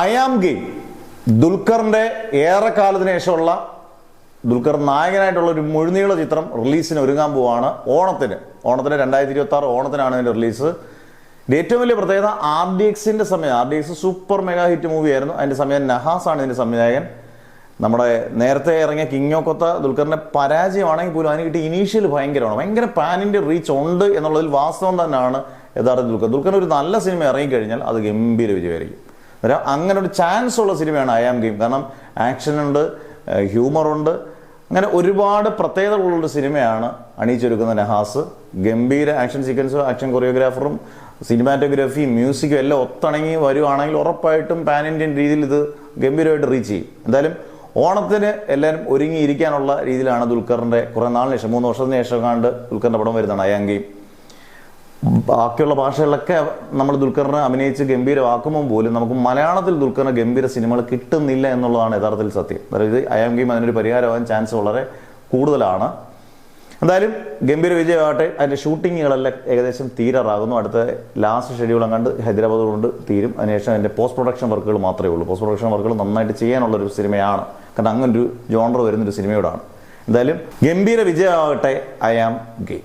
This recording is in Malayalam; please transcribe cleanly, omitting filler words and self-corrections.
ഐ ആം ഗെയിം ദുൽഖറിന്റെ ഏറെക്കാലത്തിന് ശേഷമുള്ള ദുൽഖർ നായകനായിട്ടുള്ള ഒരു മുഴുനീള ചിത്രം റിലീസിന് ഒരുങ്ങാൻ പോവാണ്. ഓണത്തിന് 2026 ഓണത്തിനാണ് അതിന്റെ റിലീസ്. ഏറ്റവും വലിയ പ്രത്യേകത RDXന്റെ സമയം. RDX super mega hit movie ആയിരുന്നു. അതിന്റെ സമയം നഹാസ് ആണ് ഇതിന്റെ സംവിധായകൻ. നമ്മുടെ നേരത്തെ ഇറങ്ങിയ കിങ് ഓഫ് കൊത്ത ദുൽഖറിന്റെ പരാജയമാണെങ്കിൽ പോലും അതിന് കിട്ടിയ ഇനീഷ്യൽ ഭയങ്കര പാൻ ഇന്ത്യ റീച്ച് ഉണ്ട് എന്നുള്ളതിൽ വാസ്തവം തന്നെയാണ് യഥാർത്ഥ ദുൽഖറിന് ഒരു നല്ല സിനിമ ഇറങ്ങിക്കഴിഞ്ഞാൽ അത് ഗംഭീര വിജയമായിരിക്കും. അങ്ങനെ ഒരു ചാൻസ് ഉള്ള സിനിമയാണ് ഐ ആം ഗെയിം. കാരണം ആക്ഷൻ ഉണ്ട്, ഹ്യൂമറുണ്ട്, അങ്ങനെ ഒരുപാട് പ്രത്യേകതകളുള്ളൊരു സിനിമയാണ് അണിയിച്ചൊരുക്കുന്ന നഹാസ്. ഗംഭീര ആക്ഷൻ സീക്വൻസും ആക്ഷൻ കൊറിയോഗ്രാഫറും സിനിമാറ്റോഗ്രാഫി മ്യൂസിക്കും എല്ലാം ഒത്തിണങ്ങി വരുവാണെങ്കിൽ ഉറപ്പായിട്ടും പാൻ ഇന്ത്യൻ രീതിയിൽ ഇത് ഗംഭീരമായിട്ട് റീച്ച് ചെയ്യും. എന്തായാലും ഓണത്തിന് എല്ലാവരും ഒരുങ്ങിയിരിക്കാനുള്ള രീതിയിലാണ് ദുൽഖറിന്റെ കുറെ നാളിന് ശേഷം 3 വർഷത്തിന് ശേഷം കണ്ട് ദുൽഖറിന്റെ പടം വരുന്നതാണ് ഐ ആം ഗെയിം. ബാക്കിയുള്ള ഭാഷകളിലൊക്കെ നമ്മൾ ദുൽഖറിനെ അഭിനയിച്ച് ഗംഭീരമാക്കുമ്പോൾ പോലും നമുക്ക് മലയാളത്തിൽ ദുൽഖറിന് ഗംഭീര സിനിമകൾ കിട്ടുന്നില്ല എന്നുള്ളതാണ് യഥാർത്ഥത്തിൽ സത്യം. അതായത് ഐ ആം ഗെയിം അതിനൊരു പരിഹാരമാകാൻ ചാൻസ് വളരെ കൂടുതലാണ്. എന്തായാലും ഗംഭീര വിജയമാകട്ടെ. അതിന്റെ ഷൂട്ടിങ്ങുകളെല്ലാം ഏകദേശം തീരാറാകുന്നു. അടുത്ത ലാസ്റ്റ് ഷെഡ്യൂൾ അങ്ങാണ്ട് ഹൈദരാബാദ് കൊണ്ട് തീരും. അതിനുശേഷം അതിന്റെ പോസ്റ്റ് പ്രൊഡക്ഷൻ വർക്കുകൾ മാത്രമേ ഉള്ളൂ. പോസ്റ്റ് പ്രൊഡക്ഷൻ വർക്കുകൾ നന്നായിട്ട് ചെയ്യാനുള്ളൊരു സിനിമയാണ്. കാരണം അങ്ങനൊരു ജോണർ വരുന്നൊരു സിനിമയോടാണ്. എന്തായാലും ഗംഭീര വിജയമാകട്ടെ ഐ ആം ഗെയിം.